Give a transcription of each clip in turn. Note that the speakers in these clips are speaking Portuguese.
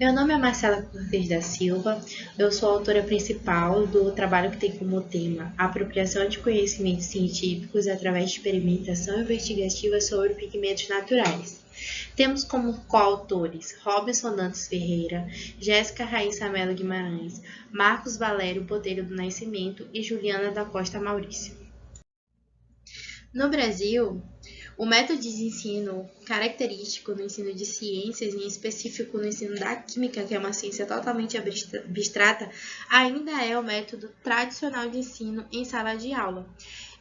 Meu nome é Marcela Cortes da Silva, eu sou a autora principal do trabalho que tem como tema Apropriação de conhecimentos científicos através de experimentação investigativa sobre pigmentos naturais. Temos como coautores Robinson Dantas Ferreira, Jéssica Raíssa Mello Guimarães, Marcos Valério Botelho do Nascimento e Juliana da Costa Maurício. No Brasil, o método de ensino característico no ensino de ciências, em específico no ensino da química, que é uma ciência totalmente abstrata, ainda é o método tradicional de ensino em sala de aula.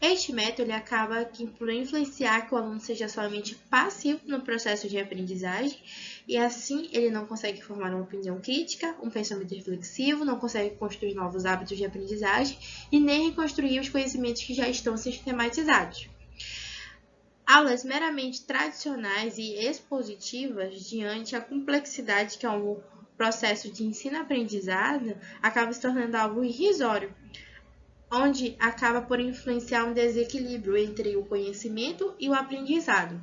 Este método ele acaba por influenciar que o aluno seja somente passivo no processo de aprendizagem e assim ele não consegue formar uma opinião crítica, um pensamento reflexivo, não consegue construir novos hábitos de aprendizagem e nem reconstruir os conhecimentos que já estão sistematizados. Aulas meramente tradicionais e expositivas diante a complexidade que é um processo de ensino-aprendizado acaba se tornando algo irrisório, onde acaba por influenciar um desequilíbrio entre o conhecimento e o aprendizado.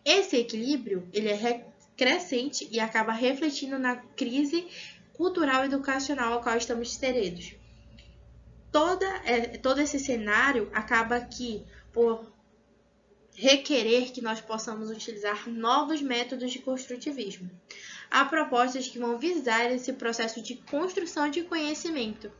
Esse equilíbrio ele é crescente e acaba refletindo na crise cultural e educacional ao qual estamos inseridos. Todo esse cenário acaba aqui por requerer que nós possamos utilizar novos métodos de construtivismo. Há propostas que vão visar esse processo de construção de conhecimento.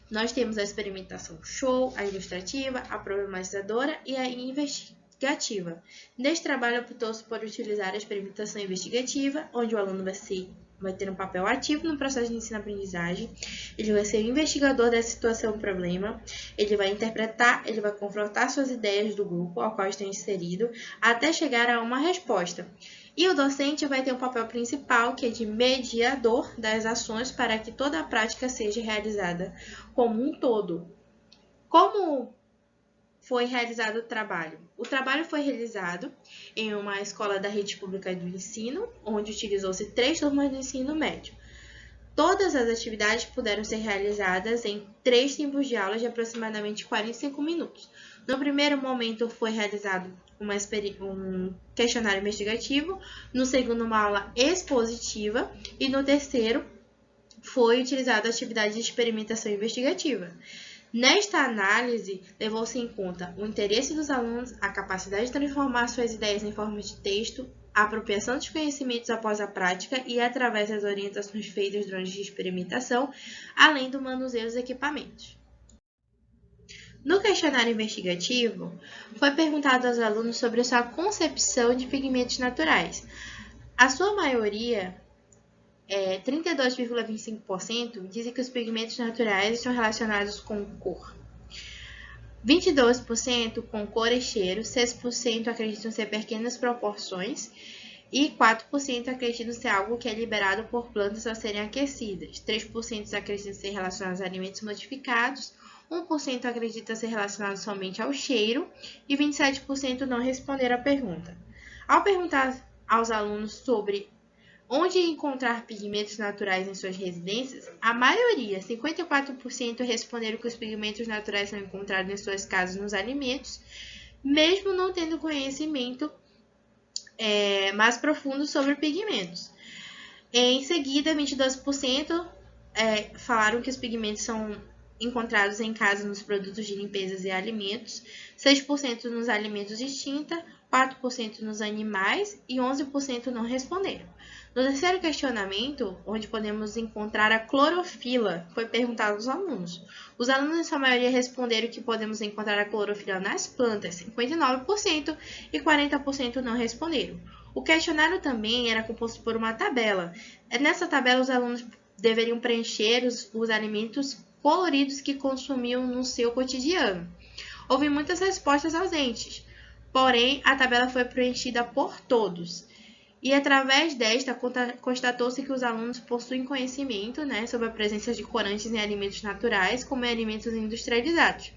Nós temos a experimentação show, a ilustrativa, a problematizadora e a investigativa. Neste trabalho, optou-se por utilizar a experimentação investigativa, onde o aluno vai ter um papel ativo no processo de ensino-aprendizagem, ele vai ser o investigador da situação problema, ele vai interpretar, ele vai confrontar suas ideias do grupo ao qual está inserido, até chegar a uma resposta. E o docente vai ter um papel principal, que é de mediador das ações para que toda a prática seja realizada como um todo. Como foi realizado o trabalho? O trabalho foi realizado em uma escola da rede pública do ensino, onde utilizou-se 3 turmas do ensino médio. Todas as atividades puderam ser realizadas em 3 tempos de aula de aproximadamente 45 minutos. No primeiro momento foi realizado um questionário investigativo, no segundo uma aula expositiva e no terceiro foi utilizada a atividade de experimentação investigativa. Nesta análise, levou-se em conta o interesse dos alunos, a capacidade de transformar suas ideias em forma de texto, a apropriação dos conhecimentos após a prática e através das orientações feitas durante a experimentação, além do manuseio dos equipamentos. No questionário investigativo, foi perguntado aos alunos sobre a sua concepção de pigmentos naturais. A sua maioria 32,25% dizem que os pigmentos naturais estão relacionados com cor. 22% com cor e cheiro, 6% acreditam ser pequenas proporções e 4% acreditam ser algo que é liberado por plantas ao serem aquecidas. 3% acreditam ser relacionados a alimentos modificados, 1% acredita ser relacionado somente ao cheiro e 27% não responderam à pergunta. Ao perguntar aos alunos sobre onde encontrar pigmentos naturais em suas residências, a maioria, 54%, responderam que os pigmentos naturais são encontrados em suas casas nos alimentos, mesmo não tendo conhecimento mais profundo sobre pigmentos. Em seguida, 22% falaram que os pigmentos são encontrados em casa nos produtos de limpeza e alimentos, 6% nos alimentos de tinta, 4% nos animais e 11% não responderam. No terceiro questionamento, onde podemos encontrar a clorofila, foi perguntado aos alunos. Os alunos, em sua maioria, responderam que podemos encontrar a clorofila nas plantas, 59%, e 40% não responderam. O questionário também era composto por uma tabela. Nessa tabela, os alunos deveriam preencher os alimentos coloridos que consumiam no seu cotidiano. Houve muitas respostas ausentes, porém, a tabela foi preenchida por todos. E através desta, constatou-se que os alunos possuem conhecimento sobre a presença de corantes em alimentos naturais, como em alimentos industrializados.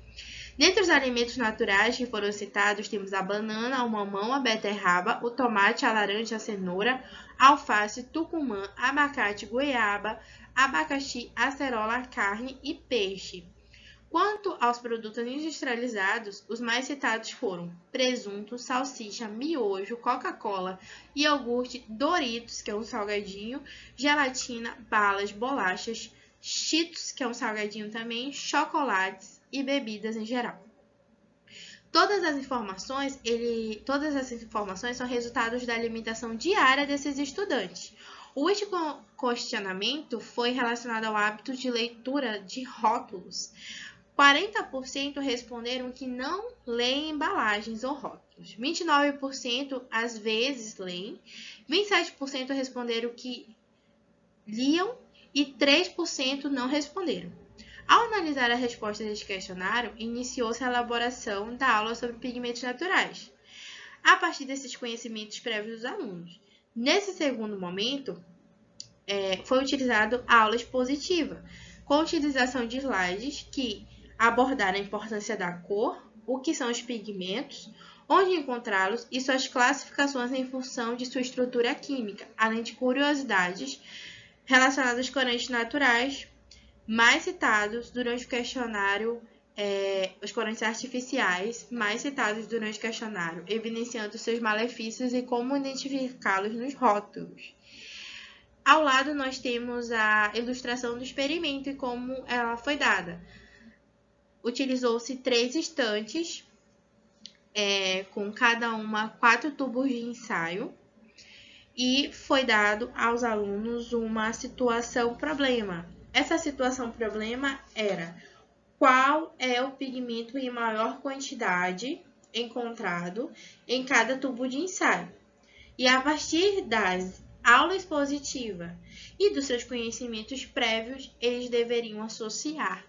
Dentre os alimentos naturais que foram citados, temos a banana, o mamão, a beterraba, o tomate, a laranja, a cenoura, a alface, tucumã, abacate, goiaba, abacaxi, acerola, carne e peixe. Quanto aos produtos industrializados, os mais citados foram presunto, salsicha, miojo, Coca-Cola, iogurte, Doritos, que é um salgadinho, gelatina, balas, bolachas, Cheetos, que é um salgadinho também, chocolates e bebidas em geral. Todas as informações são resultados da alimentação diária desses estudantes. O último questionamento foi relacionado ao hábito de leitura de rótulos. 40% responderam que não leem embalagens ou rótulos. 29% às vezes leem. 27% responderam que liam e 3% não responderam. Ao analisar as respostas deste questionário, iniciou-se a elaboração da aula sobre pigmentos naturais, a partir desses conhecimentos prévios dos alunos. Nesse segundo momento, foi utilizado a aula expositiva, com a utilização de slides que abordaram a importância da cor, o que são os pigmentos, onde encontrá-los e suas classificações em função de sua estrutura química, além de curiosidades relacionadas aos corantes naturais, mais citados durante o questionário, os corantes artificiais, mais citados durante o questionário, evidenciando seus malefícios e como identificá-los nos rótulos. Ao lado, nós temos a ilustração do experimento e como ela foi dada. Utilizou-se 3 estantes, com cada uma 4 tubos de ensaio, e foi dado aos alunos uma situação-problema. Essa situação-problema era: qual é o pigmento em maior quantidade encontrado em cada tubo de ensaio? E a partir das aulas expositivas e dos seus conhecimentos prévios, eles deveriam associar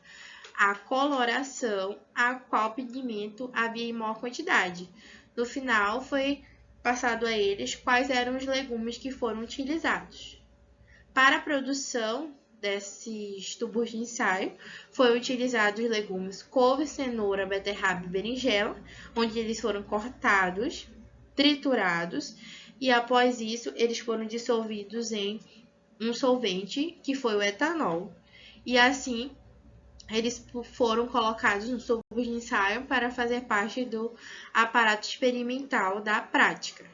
a coloração a qual pigmento havia em maior quantidade. No final, foi passado a eles quais eram os legumes que foram utilizados. Para a produção desses tubos de ensaio, foi utilizado os legumes couve, cenoura, beterraba e berinjela, onde eles foram cortados, triturados, e após isso eles foram dissolvidos em um solvente, que foi o etanol. E assim, eles foram colocados nos tubos de ensaio para fazer parte do aparato experimental da prática.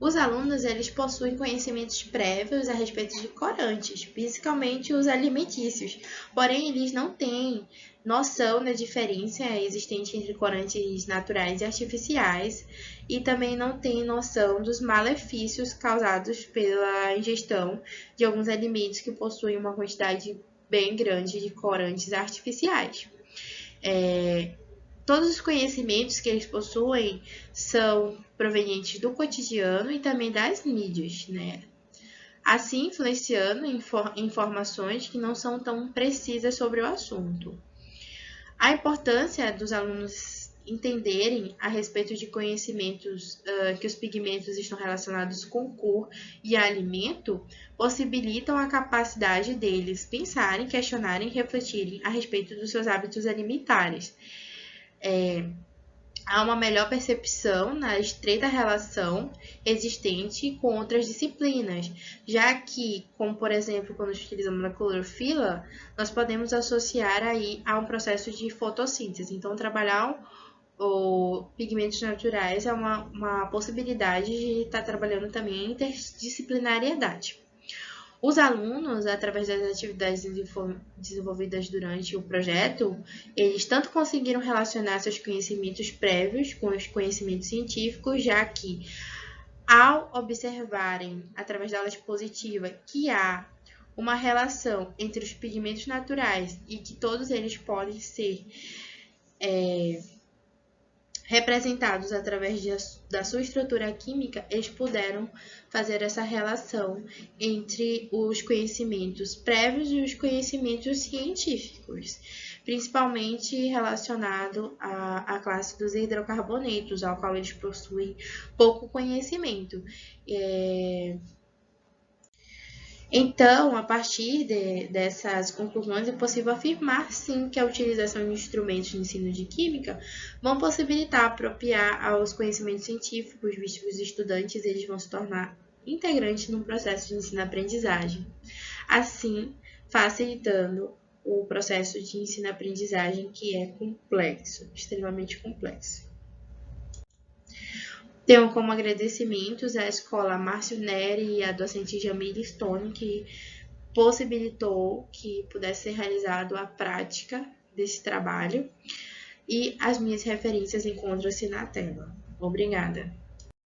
Os alunos, eles possuem conhecimentos prévios a respeito de corantes, principalmente os alimentícios, porém eles não têm noção da diferença existente entre corantes naturais e artificiais e também não têm noção dos malefícios causados pela ingestão de alguns alimentos que possuem uma quantidade bem grande de corantes artificiais. Todos os conhecimentos que eles possuem são provenientes do cotidiano e também das mídias, né? Assim, influenciando informações que não são tão precisas sobre o assunto. A importância dos alunos entenderem a respeito de conhecimentos que os pigmentos estão relacionados com cor e alimento possibilitam a capacidade deles pensarem, questionarem e refletirem a respeito dos seus hábitos alimentares. Há uma melhor percepção na estreita relação existente com outras disciplinas, já que, como por exemplo, quando utilizamos a clorofila, nós podemos associar aí a um processo de fotossíntese. Então, trabalhar pigmentos naturais é uma possibilidade de estar trabalhando também em interdisciplinariedade. Os alunos, através das atividades desenvolvidas durante o projeto, eles tanto conseguiram relacionar seus conhecimentos prévios com os conhecimentos científicos, já que, ao observarem, através da aula expositiva, que há uma relação entre os pigmentos naturais e que todos eles podem ser representados através da sua estrutura química, eles puderam fazer essa relação entre os conhecimentos prévios e os conhecimentos científicos, principalmente relacionado à classe dos hidrocarbonetos, ao qual eles possuem pouco conhecimento. Então, a partir dessas conclusões, é possível afirmar, sim, que a utilização de instrumentos de ensino de química vão possibilitar apropriar aos conhecimentos científicos, visto que os estudantes eles vão se tornar integrantes no processo de ensino-aprendizagem, assim facilitando o processo de ensino-aprendizagem, que é complexo, extremamente complexo. Tenho como agradecimentos a escola Márcio Neri e a docente Jamile Stone, que possibilitou que pudesse ser realizado a prática desse trabalho, e as minhas referências encontram-se na tela. Obrigada.